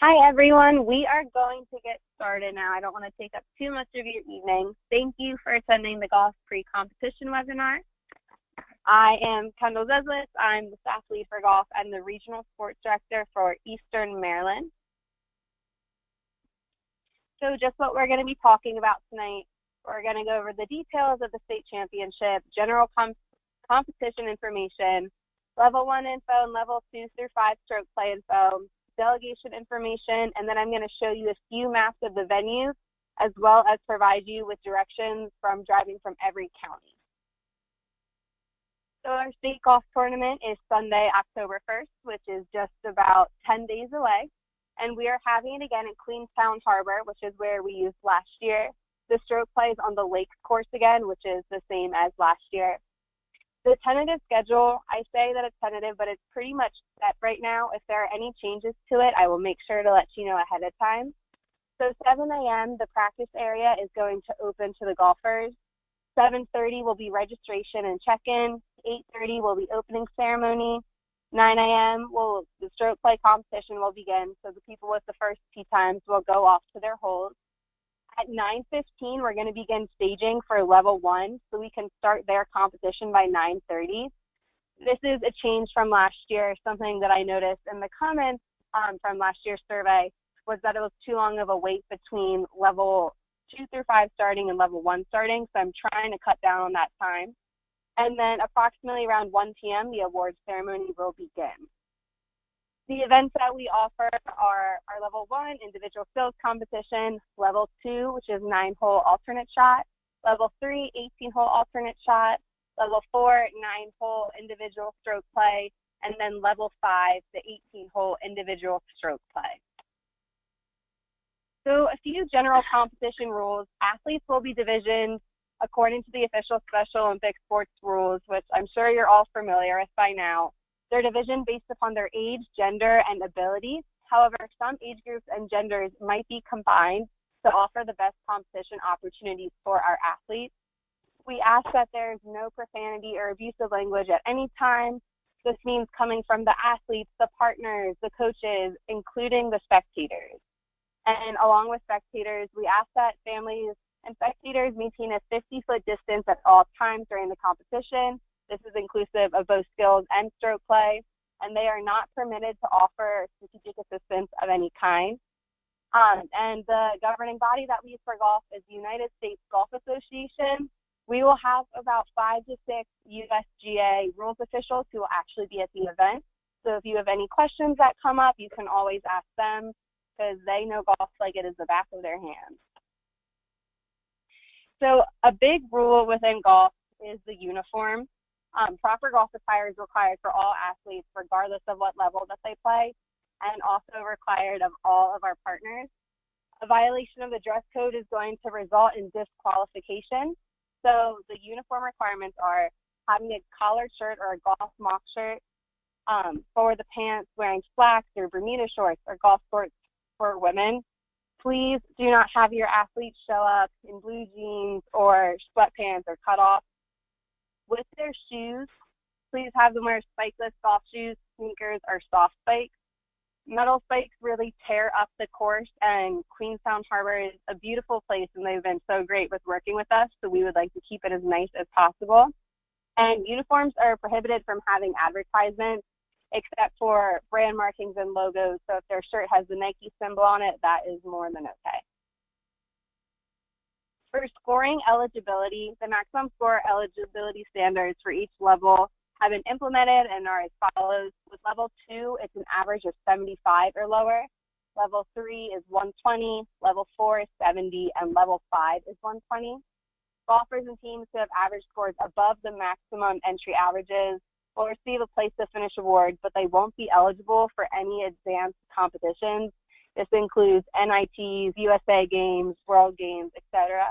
Hi, everyone. We are going to get started now. I don't want to take up too much of your evening. Thank you for attending the golf pre-competition webinar. I am Kendall Zeslitz. I'm the staff lead for golf and the regional sports director for Eastern Maryland. So just what we're going to be talking about tonight, we're going to go over the details of the state championship, general competition information, level 1 info, and level 2 through 5 stroke play info, delegation information, and then I'm going to show you a few maps of the venues as well as provide you with directions from driving from every county. So our state golf tournament is Sunday, October 1st, which is just about 10 days away, and we are having it again in Queenstown Harbor, which is where we used last year. The stroke play is on the Lakes course again, which is the same as last year. The tentative schedule, I say that it's tentative, but it's pretty much set right now. If there are any changes to it, I will make sure to let you know ahead of time. So 7 a.m., the practice area is going to open to the golfers. 7:30 will be registration and check-in. 8:30 will be opening ceremony. 9 a.m. the stroke play competition will begin. So the people with the first tee times will go off to their holes. At 9:15, we're going to begin staging for level 1, so we can start their competition by 9:30. This is a change from last year. Something that I noticed in the comments from last year's survey was that it was too long of a wait between level 2 through 5 starting and level 1 starting, so I'm trying to cut down on that time. And then approximately around 1 p.m., the awards ceremony will begin. The events that we offer are our level 1 individual skills competition, level 2, which is 9-hole alternate shot, level 3, 18-hole alternate shot, level 4, 9-hole individual stroke play, and then level 5, the 18-hole individual stroke play. So a few general competition rules. Athletes will be divisioned according to the official Special Olympic sports rules, which I'm sure you're all familiar with by now. They're divisioned based upon their age, gender, and ability. However, some age groups and genders might be combined to offer the best competition opportunities for our athletes. We ask that there is no profanity or abusive language at any time. This means coming from the athletes, the partners, the coaches, including the spectators. And along with spectators, we ask that families and spectators maintain a 50-foot distance at all times during the competition. This is inclusive of both skills and stroke play, and they are not permitted to offer strategic assistance of any kind. And the governing body that we use for golf is the United States Golf Association. We will have about 5 to 6 USGA rules officials who will actually be at the event. So if you have any questions that come up, you can always ask them because they know golf like it is the back of their hand. So a big rule within golf is the uniform. Proper golf attire is required for all athletes, regardless of what level that they play, and also required of all of our partners. A violation of the dress code is going to result in disqualification. So the uniform requirements are having a collared shirt or a golf mock shirt, for the pants, wearing slacks or Bermuda shorts or golf shorts for women. Please do not have your athletes show up in blue jeans or sweatpants or cutoffs. With their shoes, please have them wear spikeless golf shoes, sneakers, or soft spikes. Metal spikes really tear up the course, and Queenstown Harbor is a beautiful place, and they've been so great with working with us, so we would like to keep it as nice as possible. And uniforms are prohibited from having advertisements, except for brand markings and logos, so if their shirt has the Nike symbol on it, that is more than okay. For scoring eligibility, the maximum score eligibility standards for each level have been implemented and are as follows. With level 2, it's an average of 75 or lower. Level 3 is 120, level 4 is 70, and level 5 is 120. Golfers and teams who have average scores above the maximum entry averages will receive a place to finish award, but they won't be eligible for any advanced competitions. This includes NITs, USA Games, World Games, etc.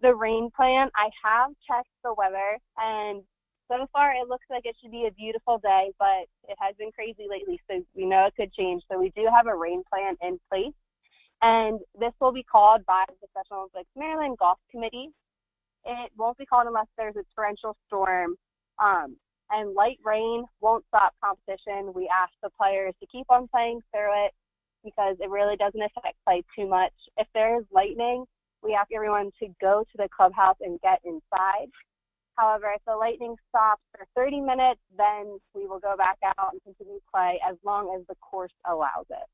The rain plan, I have checked the weather, and so far it looks like it should be a beautiful day, but it has been crazy lately, so we know it could change. So we do have a rain plan in place, and this will be called by the Special Olympics Maryland Golf Committee. It won't be called unless there's a torrential storm And light rain won't stop competition. We ask the players to keep on playing through it because it really doesn't affect play too much. If there is lightning, we ask everyone to go to the clubhouse and get inside. However, if the lightning stops for 30 minutes, then we will go back out and continue play as long as the course allows it.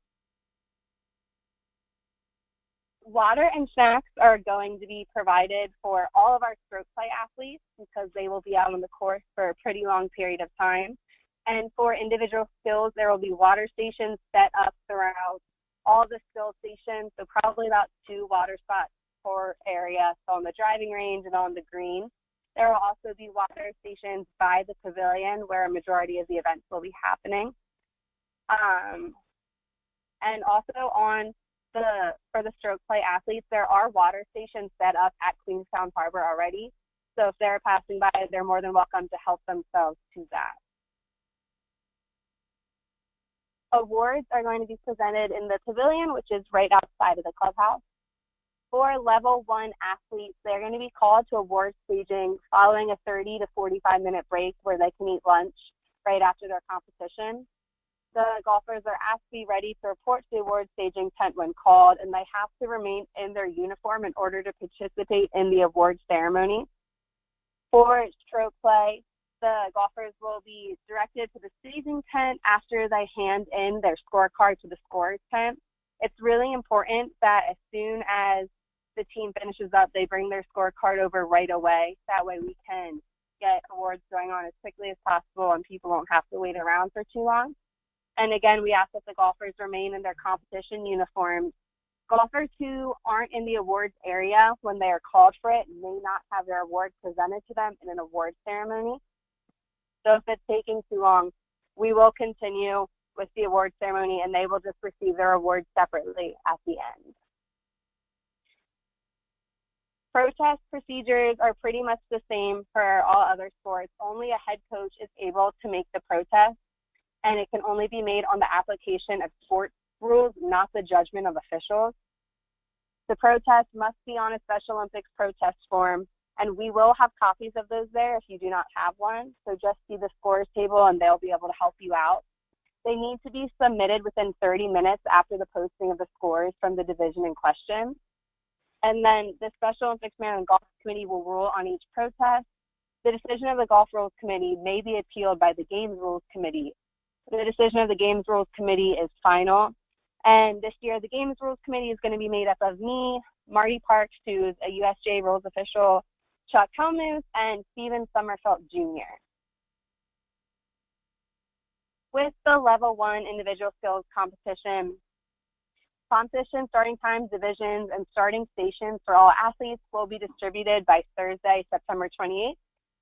Water and snacks are going to be provided for all of our stroke play athletes because they will be out on the course for a pretty long period of time. And for individual skills, there will be water stations set up throughout all the skill stations, so probably about 2 water spots per area, so on the driving range and on the green. There will also be water stations by the pavilion where a majority of the events will be happening. And also for the stroke play athletes, there are water stations set up at Queenstown Harbor already. So if they're passing by, they're more than welcome to help themselves to that. Awards are going to be presented in the pavilion, which is right outside of the clubhouse. For level 1 athletes, they're going to be called to award staging following a 30 to 45-minute break where they can eat lunch right after their competition. The golfers are asked to be ready to report to the award staging tent when called, and they have to remain in their uniform in order to participate in the award ceremony. For stroke play, the golfers will be directed to the staging tent after they hand in their scorecard to the scorer's tent. It's really important that as soon as the team finishes up, they bring their scorecard over right away. That way we can get awards going on as quickly as possible and people won't have to wait around for too long. And again, we ask that the golfers remain in their competition uniforms. Golfers who aren't in the awards area when they are called for it may not have their award presented to them in an award ceremony. So if it's taking too long, we will continue with the award ceremony and they will just receive their awards separately at the end. Protest procedures are pretty much the same for all other sports. Only a head coach is able to make the protest, and it can only be made on the application of sports rules, not the judgment of officials. The protest must be on a Special Olympics protest form, and we will have copies of those there if you do not have one. So just see the scores table and they'll be able to help you out. They need to be submitted within 30 minutes after the posting of the scores from the division in question. And then the Special Olympics Man and Golf Committee will rule on each protest. The decision of the Golf Rules Committee may be appealed by the Games Rules Committee. The decision of the Games Rules Committee is final. And this year, the Games Rules Committee is going to be made up of me, Marty Parks, who is a USJ rules official, Chuck Helmuth, and Steven Sommerfeld Jr. With the Level 1 individual skills competition starting times, divisions, and starting stations for all athletes will be distributed by Thursday, September 28th.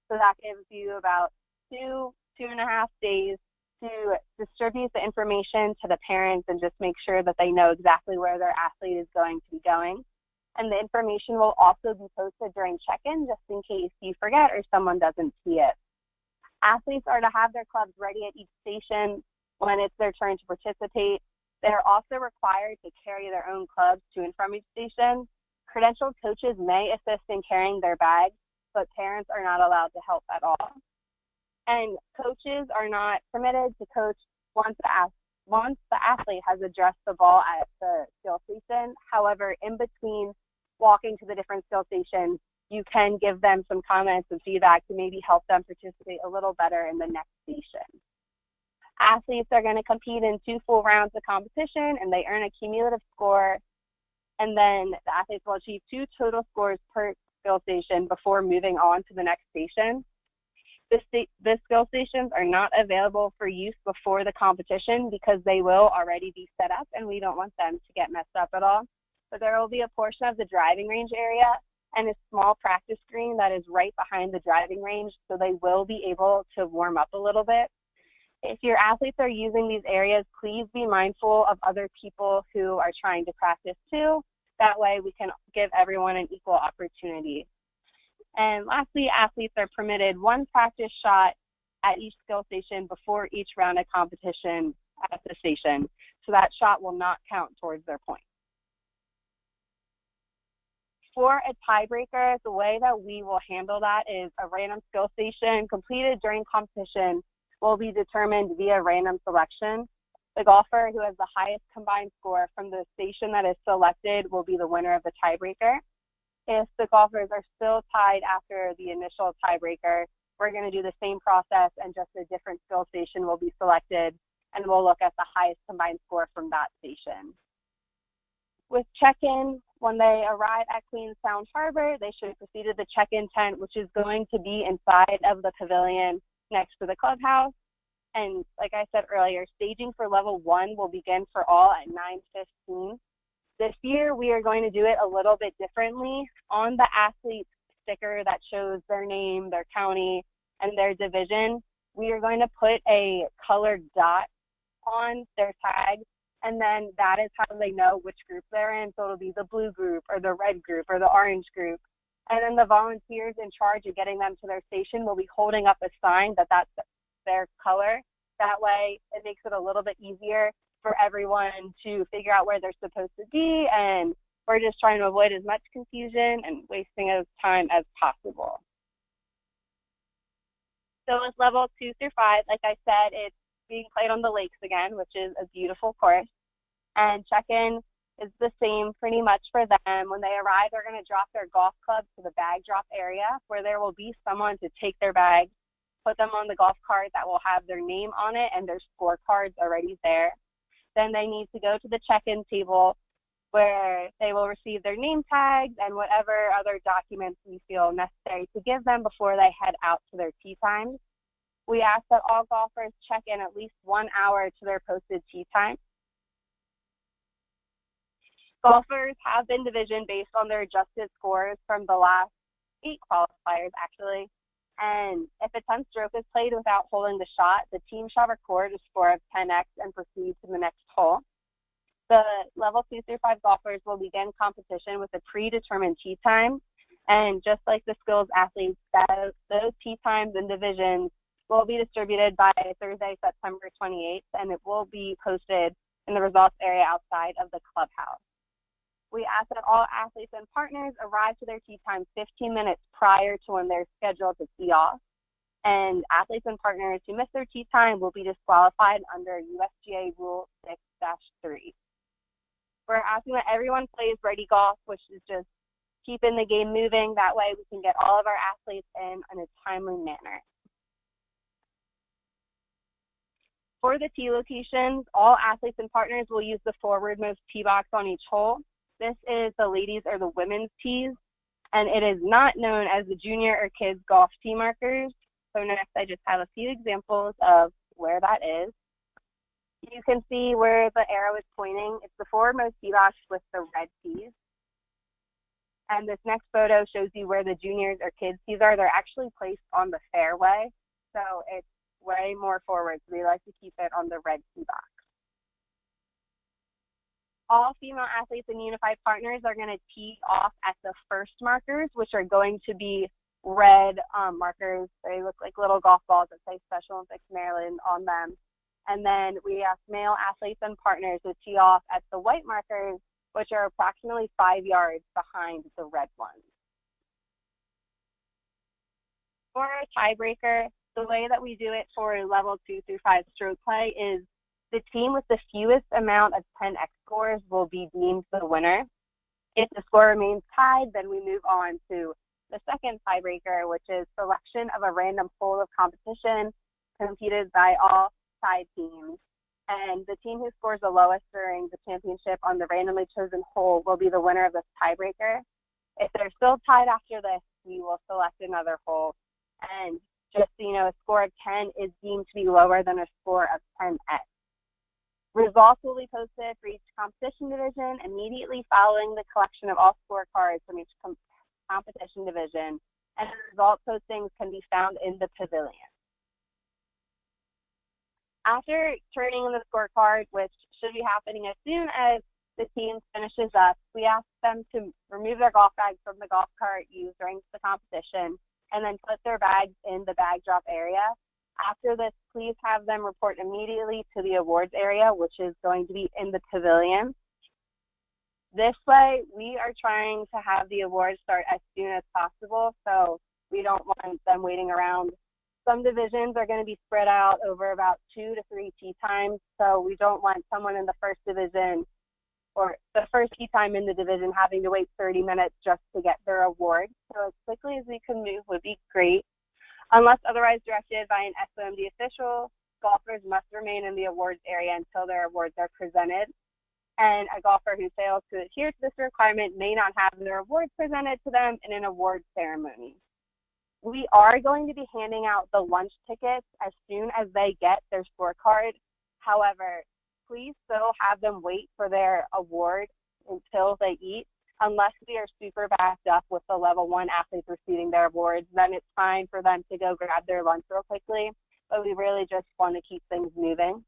So that gives you about 2.5 days to distribute the information to the parents and just make sure that they know exactly where their athlete is going to be going. And the information will also be posted during check-in just in case you forget or someone doesn't see it. Athletes are to have their clubs ready at each station when it's their turn to participate. They're also required to carry their own clubs to and from each station. Credentialed coaches may assist in carrying their bags, but parents are not allowed to help at all. And coaches are not permitted to coach once the athlete has addressed the ball at the skill station. However, in between walking to the different skill stations, you can give them some comments and feedback to maybe help them participate a little better in the next station. Athletes are going to compete in 2 full rounds of competition, and they earn a cumulative score. And then the athletes will achieve 2 total scores per skill station before moving on to the next station. The skill stations are not available for use before the competition because they will already be set up, and we don't want them to get messed up at all. But there will be a portion of the driving range area and a small practice screen that is right behind the driving range, so they will be able to warm up a little bit. If your athletes are using these areas, please be mindful of other people who are trying to practice too. That way we can give everyone an equal opportunity. And lastly, athletes are permitted 1 practice shot at each skill station before each round of competition at the station. So that shot will not count towards their point. For a tiebreaker, the way that we will handle that is a random skill station completed during competition will be determined via random selection. The golfer who has the highest combined score from the station that is selected will be the winner of the tiebreaker. If the golfers are still tied after the initial tiebreaker, we're going to do the same process and just a different skill station will be selected, and we'll look at the highest combined score from that station. With check-in, when they arrive at Queenstown Harbor, they should proceed to the check-in tent, which is going to be inside of the pavilion next to the clubhouse. And like I said earlier, staging for level 1 will begin for all at 9:15. This year, we are going to do it a little bit differently. On the athlete sticker that shows their name, their county, and their division, we are going to put a colored dot on their tag, and then that is how they know which group they're in. So it'll be the blue group or the red group or the orange group. And then the volunteers in charge of getting them to their station will be holding up a sign that that's their color. That way, it makes it a little bit easier for everyone to figure out where they're supposed to be, and we're just trying to avoid as much confusion and wasting of time as possible. So with level 2 through 5, like I said, it's being played on the lakes again, which is a beautiful course. And check-in is the same pretty much for them. When they arrive, they're going to drop their golf clubs to the bag drop area, where there will be someone to take their bags, put them on the golf cart that will have their name on it and their scorecards already there. Then they need to go to the check-in table, where they will receive their name tags and whatever other documents we feel necessary to give them before they head out to their tee times. We ask that all golfers check in at least 1 hour to their posted tee time. Golfers have been divisioned based on their adjusted scores from the last 8 qualifiers, actually. And if a 10th stroke is played without holding the shot, the team shall record a score of 10x and proceed to the next hole. The level 2 through 5 golfers will begin competition with a predetermined tee time. And just like the skills athletes, those tee times and divisions will be distributed by Thursday, September 28th, and it will be posted in the results area outside of the clubhouse. We ask that all athletes and partners arrive to their tee time 15 minutes prior to when they're scheduled to tee off. And athletes and partners who miss their tee time will be disqualified under USGA Rule 6-3. We're asking that everyone plays ready golf, which is just keeping the game moving. That way we can get all of our athletes in a timely manner. For the tee locations, all athletes and partners will use the forwardmost tee box on each hole. This is the ladies or the women's tees, and it is not known as the junior or kids golf tee markers. So next, I just have a few examples of where that is. You can see where the arrow is pointing. It's the forwardmost tee box with the red tees. And this next photo shows you where the juniors or kids tees are. They're actually placed on the fairway, so it's way more forward. So we like to keep it on the red tee box. All female athletes and unified partners are going to tee off at the first markers, which are going to be red markers. They look like little golf balls that say Special Olympics Maryland on them. And then we ask male athletes and partners to tee off at the white markers, which are approximately 5 yards behind the red ones. For a tiebreaker, the way that we do it for level 2 through 5 stroke play is the team with the fewest amount of 10x scores will be deemed the winner. If the score remains tied, then we move on to the second tiebreaker, which is selection of a random pool of competition competed by all tied teams. And the team who scores the lowest during the championship on the randomly chosen hole will be the winner of this tiebreaker. If they're still tied after this, we will select another hole. And just so you know, a score of 10 is deemed to be lower than a score of 10x. Results will be posted for each competition division immediately following the collection of all scorecards from each competition division, and result postings can be found in the pavilion. After turning in the scorecard, which should be happening as soon as the team finishes up, we ask them to remove their golf bags from the golf cart used during the competition and then put their bags in the bag drop area. After this, please have them report immediately to the awards area, which is going to be in the pavilion. This way, we are trying to have the awards start as soon as possible, so we don't want them waiting around. Some divisions are going to be spread out over about 2 to 3 tee times, so we don't want someone in the first division or the first tee time in the division having to wait 30 minutes just to get their award. So as quickly as we can move would be great. Unless otherwise directed by an SOMD official, golfers must remain in the awards area until their awards are presented. And a golfer who fails to adhere to this requirement may not have their awards presented to them in an award ceremony. We are going to be handing out the lunch tickets as soon as they get their scorecard. However, please still have them wait for their award until they eat. Unless we are super backed up with the level 1 athletes receiving their awards, then it's fine for them to go grab their lunch real quickly. But we really just want to keep things moving.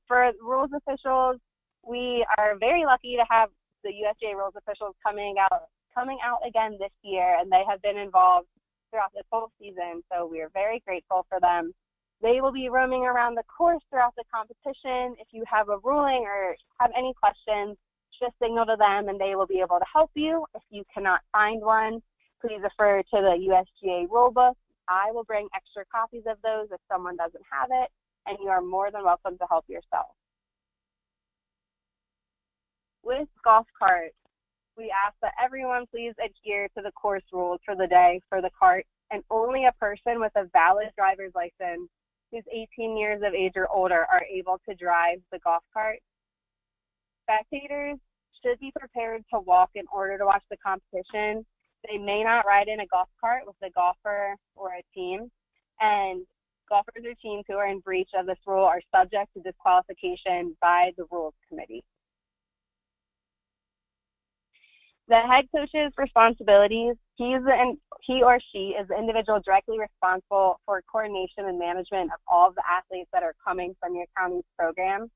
For rules officials, we are very lucky to have the USGA rules officials coming out again this year, and they have been involved throughout this whole season, so we are very grateful for them. They will be roaming around the course throughout the competition. If you have a ruling or have any questions, just signal to them and they will be able to help you. If you cannot find one, please refer to the USGA rulebook. I will bring extra copies of those if someone doesn't have it, and you are more than welcome to help yourself. With golf carts, we ask that everyone please adhere to the course rules for the day for the cart, and only a person with a valid driver's license who's 18 years of age or older are able to drive the golf cart. Spectators should be prepared to walk in order to watch the competition. They may not ride in a golf cart with a golfer or a team, and golfers or teams who are in breach of this rule are subject to disqualification by the rules committee. The head coach's responsibilities, he or she is the individual directly responsible for coordination and management of all of the athletes that are coming from your county's program.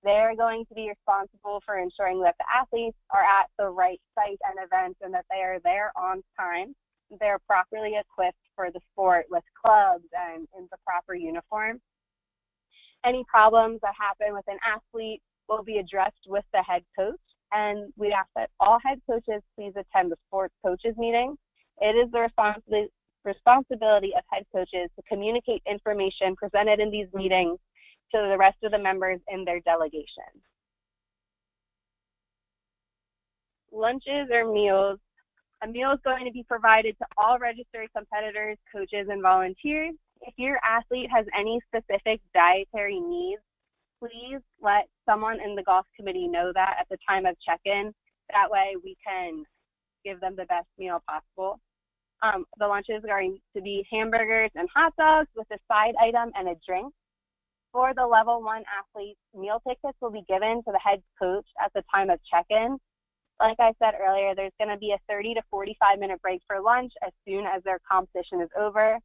They're going to be responsible for ensuring that the athletes are at the right site and events and that they are there on time. They're properly equipped for the sport with clubs and in the proper uniform. Any problems that happen with an athlete will be addressed with the head coach. And we ask that all head coaches please attend the sports coaches meeting. It is the responsibility of head coaches to communicate information presented in these meetings to the rest of the members in their delegation. Lunches or meals. A meal is going to be provided to all registered competitors, coaches, and volunteers. If your athlete has any specific dietary needs, please let someone in the golf committee know that at the time of check-in. That way we can give them the best meal possible. The lunches are going to be hamburgers and hot dogs with a side item and a drink. For the level 1 athletes, meal tickets will be given to the head coach at the time of check-in. Like I said earlier, there's going to be a 30 to 45-minute break for lunch as soon as their competition is over.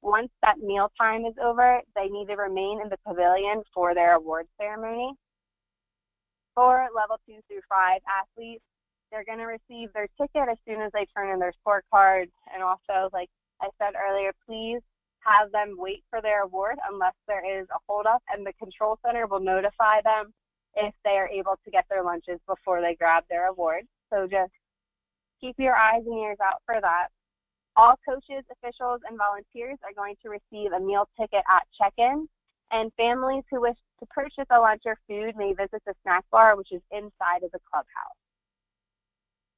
Once that meal time is over, they need to remain in the pavilion for their award ceremony. For level 2 through 5 athletes, they're going to receive their ticket as soon as they turn in their scorecard. And also, like I said earlier, please have them wait for their award unless there is a holdup, and the control center will notify them if they are able to get their lunches before they grab their award. So just keep your eyes and ears out for that. All coaches, officials, and volunteers are going to receive a meal ticket at check-in, and families who wish to purchase a lunch or food may visit the snack bar, which is inside of the clubhouse.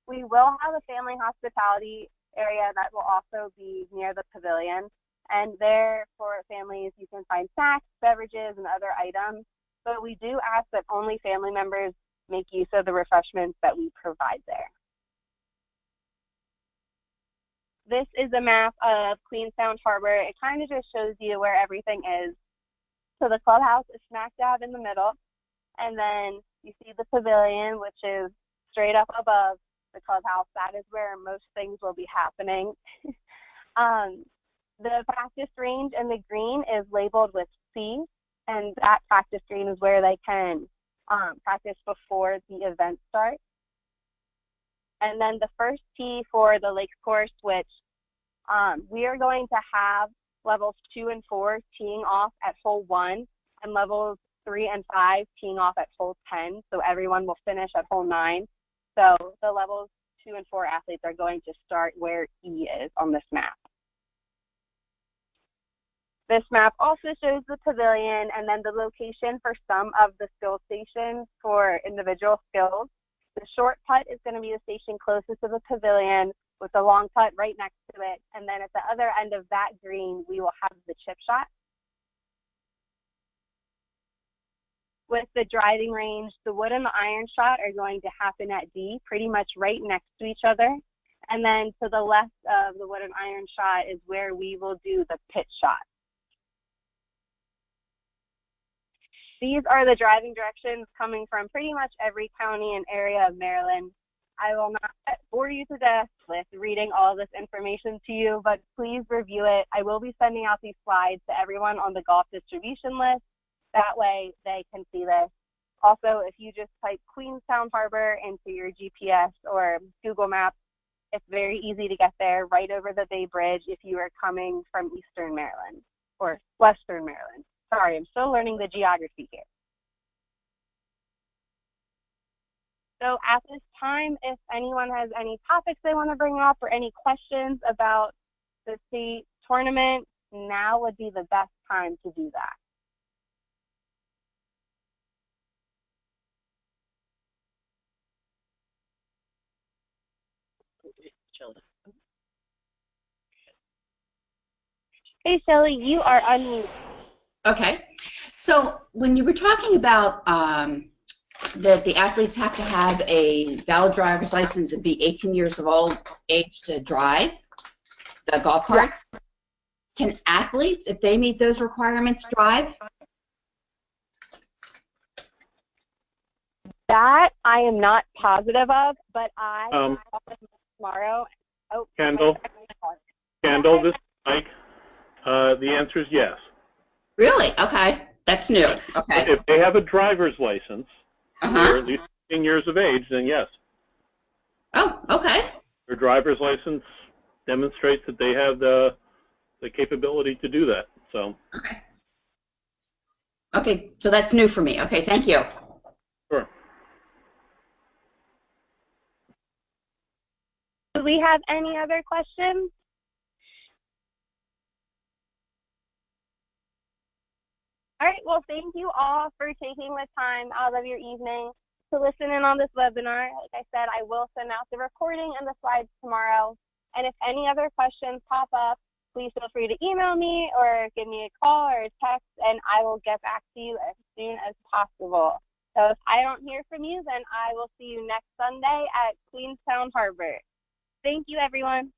We will have a family hospitality area that will also be near the pavilion, and there for families you can find snacks, beverages, and other items, but we do ask that only family members make use of the refreshments that we provide there. This is a map of Queenstown Harbor. It kind of just shows you where everything is. So the clubhouse is smack dab in the middle, and then you see the pavilion, which is straight up above the clubhouse. That is where most things will be happening. The practice range in the green is labeled with C, and that practice green is where they can practice before the event starts. And then the first tee for the Lakes course, which we are going to have levels 2 and 4 teeing off at hole 1, and levels 3 and 5 teeing off at hole 10, so everyone will finish at hole 9. So the levels 2 and 4 athletes are going to start where E is on this map. This map also shows the pavilion and then the location for some of the skill stations for individual skills. The short putt is going to be the station closest to the pavilion with the long putt right next to it. And then at the other end of that green, we will have the chip shot. With the driving range, the wood and the iron shot are going to happen at D, pretty much right next to each other. And then to the left of the wood and iron shot is where we will do the pitch shot. These are the driving directions coming from pretty much every county and area of Maryland. I will not bore you to death with reading all this information to you, but please review it. I will be sending out these slides to everyone on the golf distribution list. That way they can see this. Also, if you just type Queenstown Harbor into your GPS or Google Maps, it's very easy to get there right over the Bay Bridge if you are coming from Eastern Maryland or Western Maryland. Sorry, I'm still learning the geography here. So at this time, if anyone has any topics they want to bring up or any questions about the state tournament, now would be the best time to do that. Hey, Shelly, you are unmuted. Okay. So when you were talking about that the athletes have to have a valid driver's license and be 18 years of age to drive the golf carts, can athletes, if they meet those requirements, drive? That I am not positive of, but I will talk with them tomorrow. Oh, Kendall, this is Mike. The answer is yes. Really? Okay. That's new. Okay. If they have a driver's license, they're at least 18 years of age, then yes. Oh, okay. Their driver's license demonstrates that they have the capability to do that. So. Okay. Okay, so that's new for me. Okay, thank you. Sure. Do we have any other questions? All right, well, thank you all for taking the time out of your evening to listen in on this webinar. Like I said, I will send out the recording and the slides tomorrow. And if any other questions pop up, please feel free to email me or give me a call or a text, and I will get back to you as soon as possible. So if I don't hear from you, then I will see you next Sunday at Queenstown Harbor. Thank you, everyone.